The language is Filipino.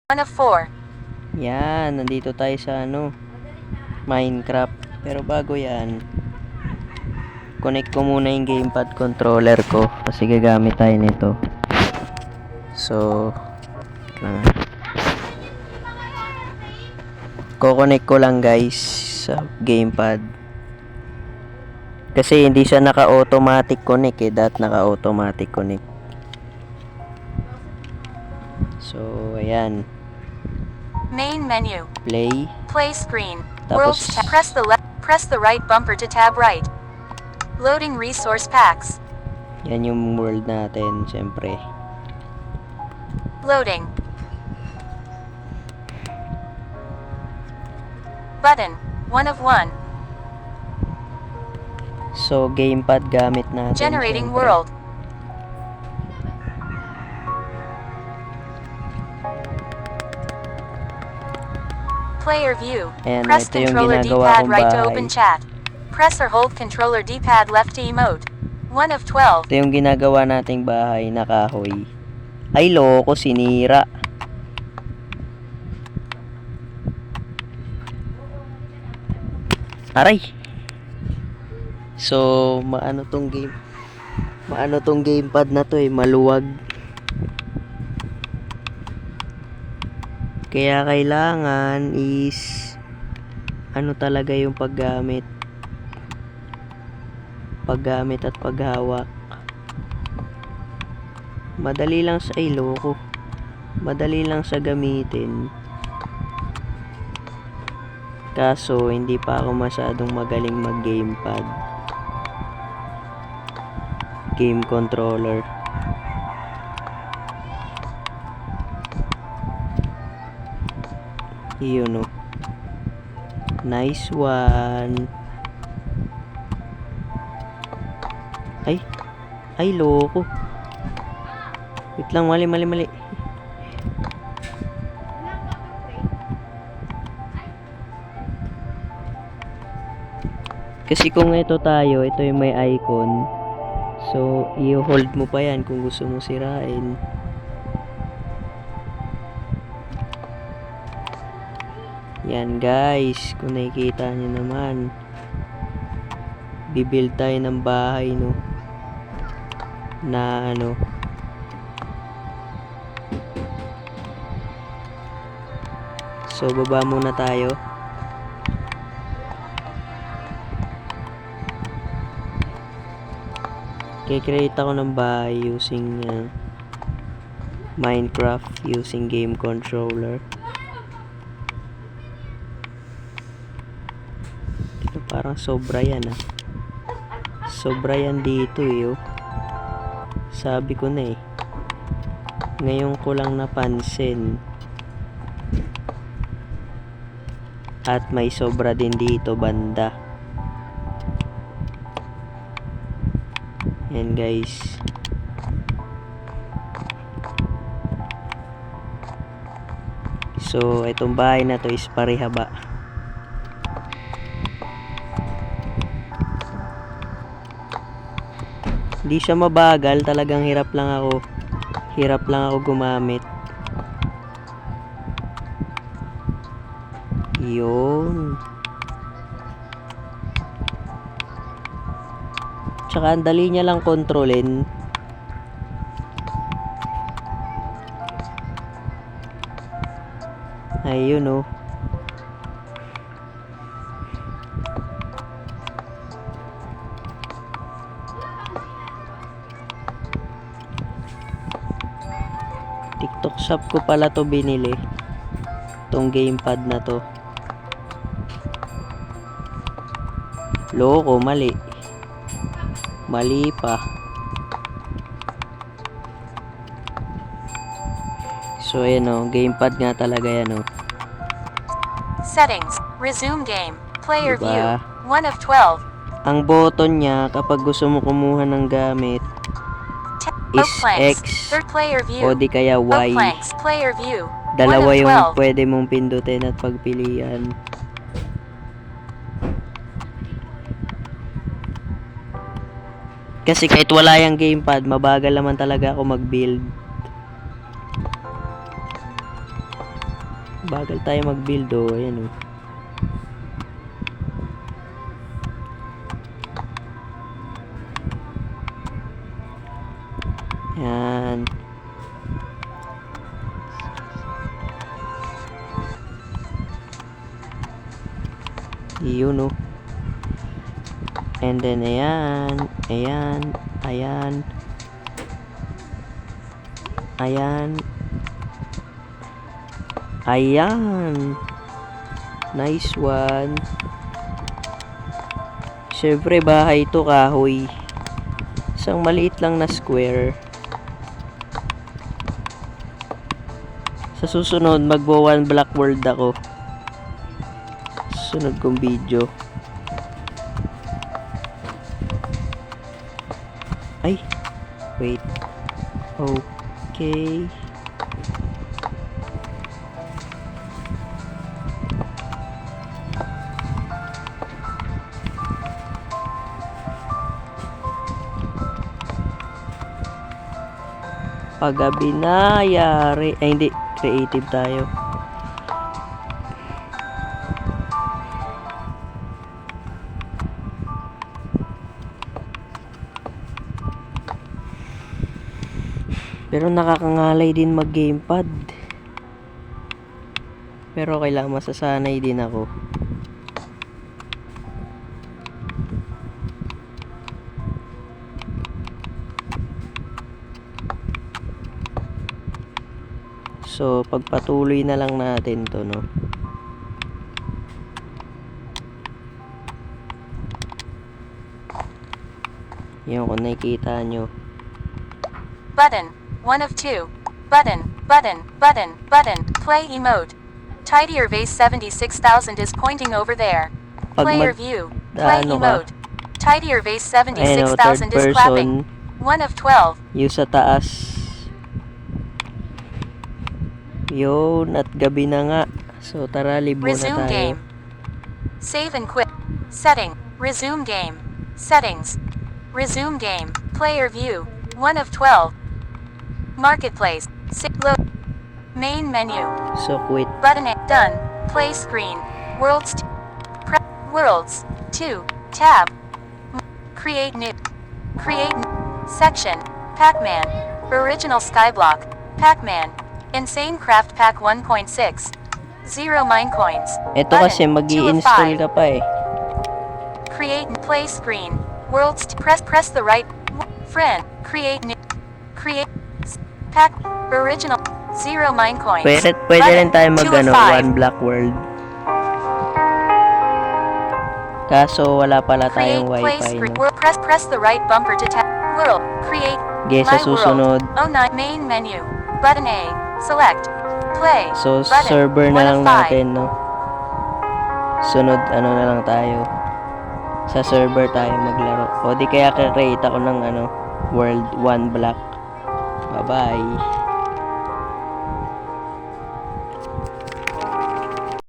1 of 4. Yan, nandito tayo sa Minecraft. Pero bago yan, connect ko muna yung gamepad controller ko kasi gagamit tayo nito. So, lang. Ko-connect ko lang guys sa gamepad. Kasi hindi siya naka-automatic connect naka-automatic connect. So, ayan. Main menu. Play. Play screen. Tapos, World tab. Press the right bumper to tab right. Loading resource packs. yan yung world natin, syempre. Loading. Button. 1 of 1. So, gamepad gamit natin. Generating syempre. world. Player view. Ayan, Press ito yung controller ginagawa D-pad kong right to bahay. open chat. Press or hold controller D-pad left to emote. 1 of 12. Ito yung ginagawa nating bahay na kahoy. Ay, loko, sinira. Aray! So, maano tong gamepad na to maluwag. Kaya kailangan is talaga yung paggamit at paghawak. Madali lang sa loko. Madali lang sa gamitin. Kaso hindi pa ako masyadong magaling mag gamepad. Game controller. Yun Nice one. Ay loko. Wait lang, mali. Kasi kung ito yung may icon. So, i-hold mo pa yan kung gusto mo sirain. Yan guys, kung nakikita nyo naman. Bibuild tayo ng bahay na So, baba muna tayo. Kikreate ako ng bahay using Minecraft using game controller. Ito parang sobra yan Sobra yan dito Sabi ko na ngayon ko lang napansin. At may sobra din dito banda. Yan guys. So, itong bahay na to is parehaba. Hindi siya mabagal, talagang hirap lang ako gumamit. Yun. Tsaka ang dali niya lang kontrolin. Ayun TikTok shop ko pala to binili. Tong gamepad na to. Loko, mali pa. So ayan gamepad nga talaga yan Settings. Resume game. Player diba? view. 1 of 12. Ang button niya kapag gusto mo kumuha ng gamit is X Third player view. o di kaya Y. Player view. Dalawa 1 of yung 12. pwede mong pindutin at pagpilian. Kasi kahit wala yung gamepad, mabagal naman talaga ako mag-build. Bagal tayo mag-build oh. Ayan oh. Ayan. Yun oh. And then ayan. Ayan. Ayan. Ayan. Ayan. Nice one. Syempre bahay to kahoy. Isang maliit lang na square. Sa susunod magbo one block world ako. Susunod kong video. Ay. Wait. Okay. Paggabi na yari. Ay hindi, creative tayo. Pero nakakangalay din mag gamepad. Pero kailangan masasanay din ako. So, pagpatuloy na lang natin to, no? Yung kung nakikita nyo. Button. 1 of 2. Button. Button. Button. Button. Play emote. Tidier vase 76,000 is pointing over there. Pag Player view. Play ano ka, emote. Tidier vase ayun o, 76,000 third is clapping. person, 1 of 12. yung sa taas. Yun, at gabi na nga. So, tara, live muna Resume tayo. game. Save and quit. Setting. Resume game. Settings. Resume game. Player view. 1 of 12. Marketplace. Load. Main menu. So, quit. Button A. Done. Play screen. Worlds. Worlds. 2. Tab. Create new. Create. Section. Pac-Man. Original Skyblock. Pac-Man. Insane Craft Pack 1.6. 0 mine coins. Ito Button, kasi 2 of mag-i-install 5. ka pa eh. Create and play screen. Worlds. Press the right. Friend. Create new. Create. Pack. Original. 0 mine coins. Pwede Button, rin tayo 2 of mag 5. one block world. Kaso wala pala Create tayong play wifi, screen. no? Press the right bumper to tap. World. Create. Okay, sa My susunod. World. 09 main menu. Button A. Select. Play. So, Button. server 1 na of lang 5. natin, no? Sunod, ano na lang tayo. Sa server tayo maglaro. O di kaya create ako ng, world 1 block. Bye-bye.